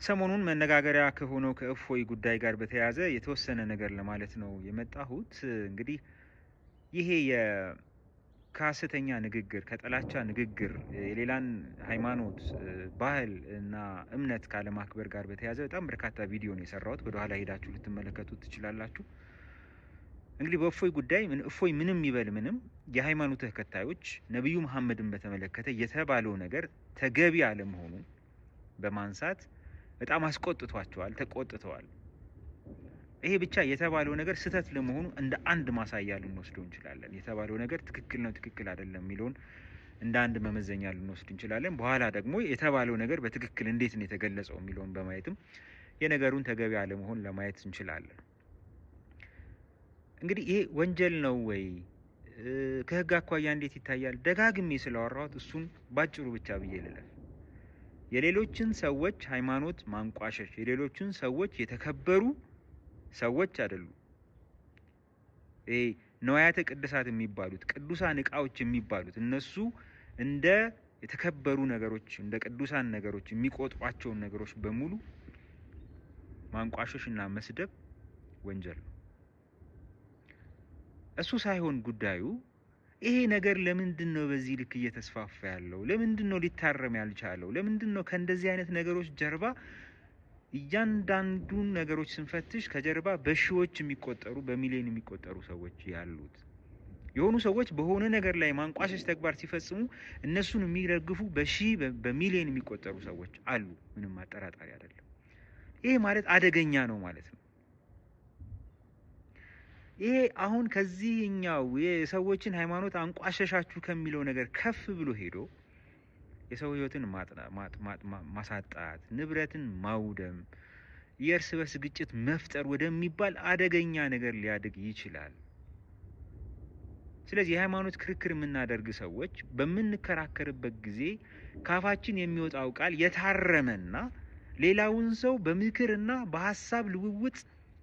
ሰሞኑን መነጋገሪያ ከሆነው ከእፎይ ጉዳይ ጋር በተያያዘ የተወሰነ ነገር ለማለት ነው የመጣሁት። እንግዲህ ይሄ ከሐሰተኛ ንግግር፣ ከጥላቻ ንግግር፣ የሌላን ሃይማኖት፣ ባህል እና እምነት ካለማክበር ጋር በተያያዘ በጣም በርካታ ቪዲዮ ነው የሰራሁት። ወደኋላ ሄዳችሁ ልትመለከቱት ትችላላችሁ። እንግዲህ በእፎይ ጉዳይ እፎይ ምንም ይበል ምንም የሃይማኖት ተከታዮች ነቢዩ መሐመድን በተመለከተ የተባለው ነገር ተገቢ አለመሆኑን በማንሳት በጣም አስቆጥቷቸዋል፣ ተቆጥተዋል። ይሄ ብቻ የተባለው ነገር ስህተት ለመሆኑ እንደ አንድ ማሳያ ልንወስደው እንችላለን። የተባለው ነገር ትክክል ነው፣ ትክክል አይደለም የሚለውን እንደ አንድ መመዘኛ ልንወስድ እንችላለን። በኋላ ደግሞ የተባለው ነገር በትክክል እንዴት ነው የተገለጸው የሚለውን በማየትም የነገሩን ተገቢ አለመሆን ለማየት እንችላለን። እንግዲህ ይሄ ወንጀል ነው ወይ? ከህግ አኳያ እንዴት ይታያል? ደጋግሜ ስላወራሁት እሱን ባጭሩ ብቻ ብዬ ልለፍ። የሌሎችን ሰዎች ሃይማኖት ማንቋሸሽ፣ የሌሎችን ሰዎች የተከበሩ ሰዎች አይደሉም። ይሄ ነዋያተ ቅድሳት የሚባሉት ቅዱሳን እቃዎች የሚባሉት እነሱ እንደ የተከበሩ ነገሮች፣ እንደ ቅዱሳን ነገሮች የሚቆጥሯቸውን ነገሮች በሙሉ ማንቋሸሽ እና መስደብ ወንጀል ነው። እሱ ሳይሆን ጉዳዩ ይሄ ነገር ለምንድን ነው በዚህ ልክ እየተስፋፋ ያለው? ለምንድን ነው ሊታረም ያልቻለው? ለምንድን ነው ከእንደዚህ አይነት ነገሮች ጀርባ እያንዳንዱን ነገሮች ስንፈትሽ ከጀርባ በሺዎች የሚቆጠሩ በሚሊዮን የሚቆጠሩ ሰዎች ያሉት? የሆኑ ሰዎች በሆነ ነገር ላይ ማንቋሸሽ ተግባር ሲፈጽሙ እነሱን የሚደግፉ በሚሊዮን የሚቆጠሩ ሰዎች አሉ። ምንም አጠራጣሪ አይደለም። ይሄ ማለት አደገኛ ነው ማለት ነው። ይሄ አሁን ከዚህኛው የሰዎችን ሃይማኖት አንቋሸሻችሁ ከሚለው ነገር ከፍ ብሎ ሄዶ የሰው ህይወትን ማሳጣት፣ ንብረትን ማውደም፣ የእርስ በርስ ግጭት መፍጠር ወደሚባል አደገኛ ነገር ሊያድግ ይችላል። ስለዚህ የሃይማኖት ክርክር የምናደርግ ሰዎች በምንከራከርበት ጊዜ ካፋችን የሚወጣው ቃል የታረመና ሌላውን ሰው በምክርና በሀሳብ ልውውጥ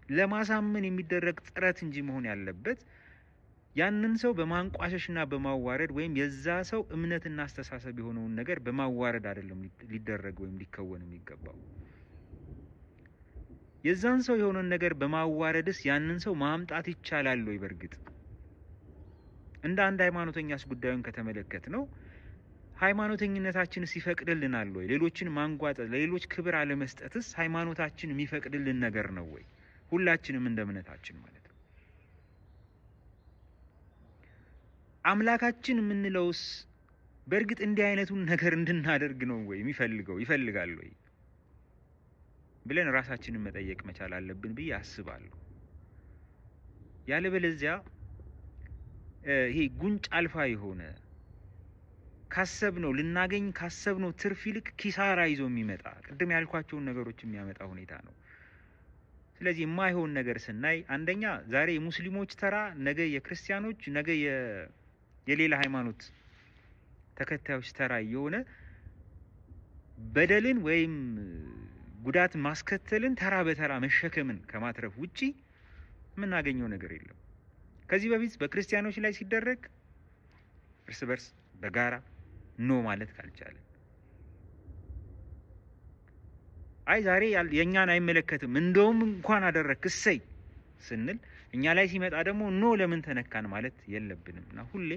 ለማሳመን የሚደረግ ጥረት እንጂ መሆን ያለበት ያንን ሰው በማንቋሸሽና በማዋረድ ወይም የዛ ሰው እምነትና አስተሳሰብ የሆነውን ነገር በማዋረድ አይደለም ሊደረግ ወይም ሊከወን የሚገባው። የዛን ሰው የሆነውን ነገር በማዋረድስ ያንን ሰው ማምጣት ይቻላል ወይ? በእርግጥ እንደ አንድ ሃይማኖተኛስ ጉዳዩን ከተመለከት ነው ሃይማኖተኝነታችንስ ይፈቅድልናል ወይ? ሌሎችን ማንጓጠጥ፣ ለሌሎች ክብር አለመስጠትስ ሃይማኖታችን የሚፈቅድልን ነገር ነው ወይ? ሁላችንም እንደ እምነታችን ማለት ነው። አምላካችን የምንለውስ በእርግጥ እንዲህ አይነቱን ነገር እንድናደርግ ነው ወይ ይፈልጋል ወይ ብለን ራሳችንን መጠየቅ መቻል አለብን ብዬ አስባለሁ። ያለበለዚያ ይሄ ጉንጭ አልፋ የሆነ ካሰብነው ልናገኝ ካሰብነው ትርፍ ይልቅ ኪሳራ ይዞ የሚመጣ ቅድም ያልኳቸውን ነገሮች የሚያመጣ ሁኔታ ነው። ስለዚህ የማይሆን ነገር ስናይ አንደኛ ዛሬ የሙስሊሞች ተራ፣ ነገ የክርስቲያኖች፣ ነገ የሌላ ሃይማኖት ተከታዮች ተራ የሆነ በደልን ወይም ጉዳት ማስከተልን ተራ በተራ መሸከምን ከማትረፍ ውጪ የምናገኘው ነገር የለም። ከዚህ በፊት በክርስቲያኖች ላይ ሲደረግ እርስ በርስ በጋራ ኖ ማለት ካልቻለን፣ አይ ዛሬ የኛን አይመለከትም እንደውም እንኳን አደረክ እሰይ ስንል እኛ ላይ ሲመጣ ደግሞ ኖ ለምን ተነካን ማለት የለብንም እና ሁሌ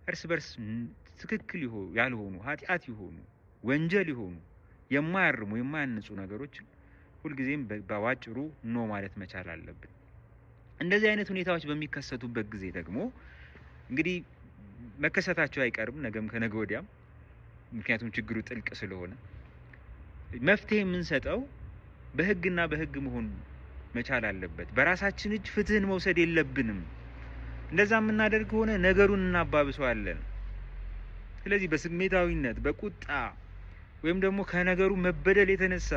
እርስ በርስ ትክክል ያልሆኑ ኃጢአት የሆኑ ወንጀል የሆኑ የማያርሙ የማያንጹ ነገሮች ሁልጊዜም በዋጭሩ ኖ ማለት መቻል አለብን። እንደዚህ አይነት ሁኔታዎች በሚከሰቱበት ጊዜ ደግሞ እንግዲህ መከሰታቸው አይቀርም ነገም ከነገ ወዲያም፣ ምክንያቱም ችግሩ ጥልቅ ስለሆነ መፍትሄ የምንሰጠው በህግና በህግ መሆን መቻል አለበት። በራሳችን እጅ ፍትህን መውሰድ የለብንም። እንደዛ የምናደርግ ከሆነ ነገሩን እናባብሰዋለን። ስለዚህ በስሜታዊነት በቁጣ ወይም ደግሞ ከነገሩ መበደል የተነሳ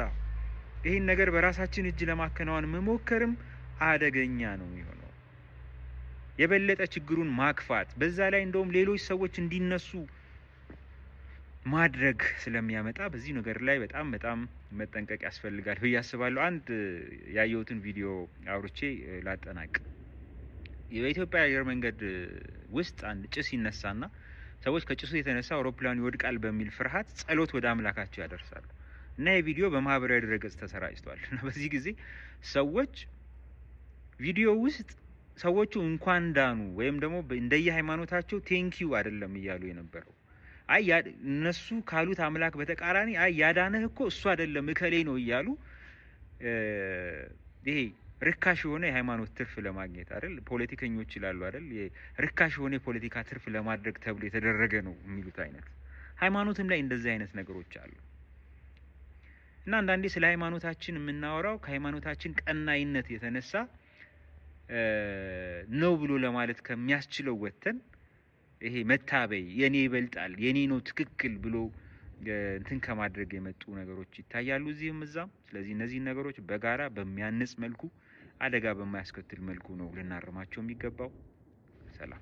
ይህን ነገር በራሳችን እጅ ለማከናወን መሞከርም አደገኛ ነው የሚሆነው። የበለጠ ችግሩን ማክፋት፣ በዛ ላይ እንደውም ሌሎች ሰዎች እንዲነሱ ማድረግ ስለሚያመጣ በዚህ ነገር ላይ በጣም መጠንቀቅ ያስፈልጋል ብዬ አስባለሁ። አንድ ያየሁትን ቪዲዮ አውርቼ ላጠናቅ። በኢትዮጵያ አየር መንገድ ውስጥ አንድ ጭስ ይነሳና ሰዎች ከጭሱ የተነሳ አውሮፕላኑ ይወድቃል በሚል ፍርሃት ጸሎት ወደ አምላካቸው ያደርሳሉ። እና የቪዲዮ በማህበራዊ ድረገጽ ተሰራጭቷል። እና በዚህ ጊዜ ሰዎች ቪዲዮ ውስጥ ሰዎቹ እንኳን ዳኑ ወይም ደግሞ እንደየ ሃይማኖታቸው ቴንኪዩ አይደለም እያሉ የነበረው አይ እነሱ ካሉት አምላክ በተቃራኒ አይ ያዳነህ እኮ እሱ አይደለም እከሌ ነው እያሉ ይሄ ርካሽ የሆነ የሃይማኖት ትርፍ ለማግኘት አይደል ፖለቲከኞች ይላሉ አይደል ርካሽ የሆነ የፖለቲካ ትርፍ ለማድረግ ተብሎ የተደረገ ነው የሚሉት አይነት ሃይማኖትም ላይ እንደዚህ አይነት ነገሮች አሉ። እና አንዳንዴ ስለ ሃይማኖታችን የምናወራው ከሃይማኖታችን ቀናይነት የተነሳ ነው ብሎ ለማለት ከሚያስችለው ወተን ይሄ መታበይ የኔ ይበልጣል የኔ ነው ትክክል ብሎ እንትን ከማድረግ የመጡ ነገሮች ይታያሉ እዚህም እዛም። ስለዚህ እነዚህ ነገሮች በጋራ በሚያንጽ መልኩ አደጋ በማያስከትል መልኩ ነው ልናርማቸው የሚገባው። ሰላም